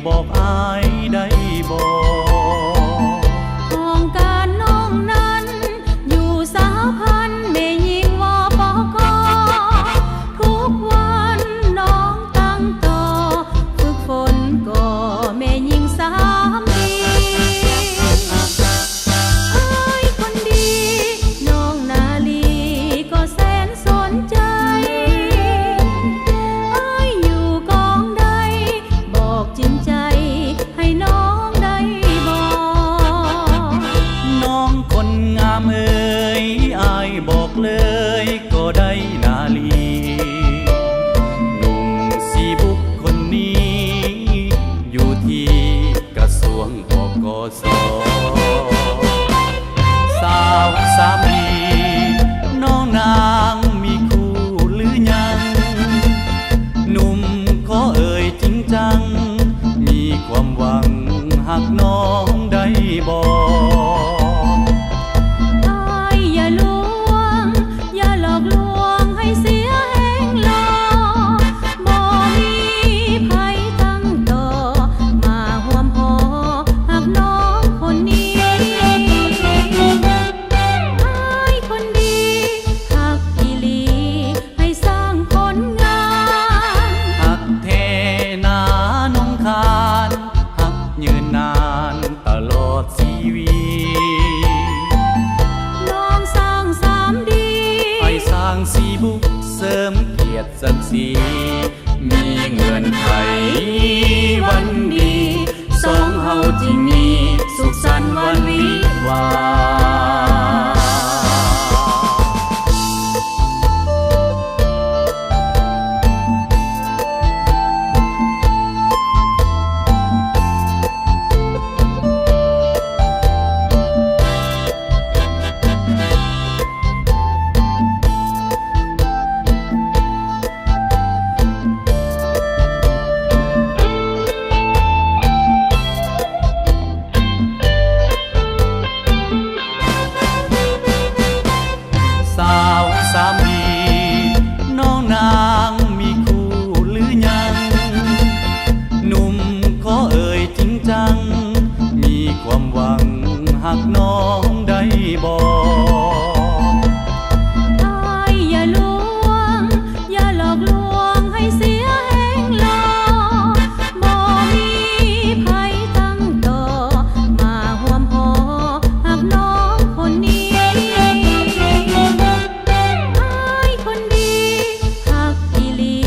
บอกอายได้บอกของการน้องนั้นอยู่สาวพันแม่ยิงวปกทุกวันน้องตั้งต่อฝึกฝนก่อแม่ยิงสามดีอ้ายคนดีน้องนาลีก็แสนสนใจอ้ายอยู่กองใดบอกจริงใจให้น้องได้บอกน้องคนงามเอ่ยอายบอกเลยก็ได้นาลีหนุ่มสีบุกคนนี้อยู่ที่กระทรวงบกส.สาวสามีน้องนางมีคู่หรือยังหนุ่มขอเอ่ยจริงจังมีความหวังหากน้องได้บอกอ้ายอย่าลวงอย่าหลอกลวงให้เสียแหงหลอกบ่มีไผตั้งต่อมาห่วมหอหากน้องคนนี้อ้ายคนดีหักอีหลีให้สร้างผลงานหักเทนาน้องคานหักยืนนานตลอดชีวิตน้องสร้างสามดีให้สร้างสีบุกเสริมเกียรติศักดิ์ศรีมีเงื่อนไขวันดีสองเฮาจริงมีสุขสันต์วันวิวาสาวสามีน้องนางมีคู่หรือยังหนุ่มขอเอ่ยจริงจังมีความหวังหากน้องได้บอกอ้ายอย่าลวงอย่าหลอกลวงให้เสียแหงหลอกบ่มีไผตั้งต่อมาห่วมหอหากน้องคนนี้อ้ายคนดีหักอีหลี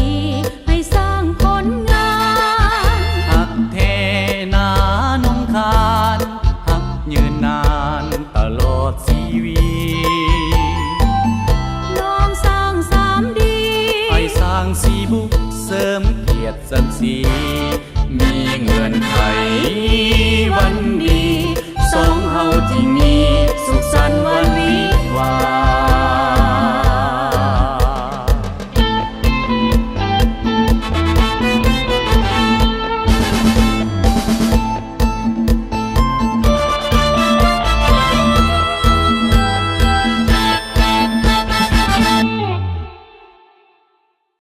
ให้สร้างผลงานหักเทนาน้องคานหักยืนนานตลอดชีวิตน้องสร้างสามดีให้สร้างสีบุกเสริมเกียรติศักดิ์ศรีมีเงื่อนไขวันดีสองเฮาที่มีสุขสันต์วันวิวา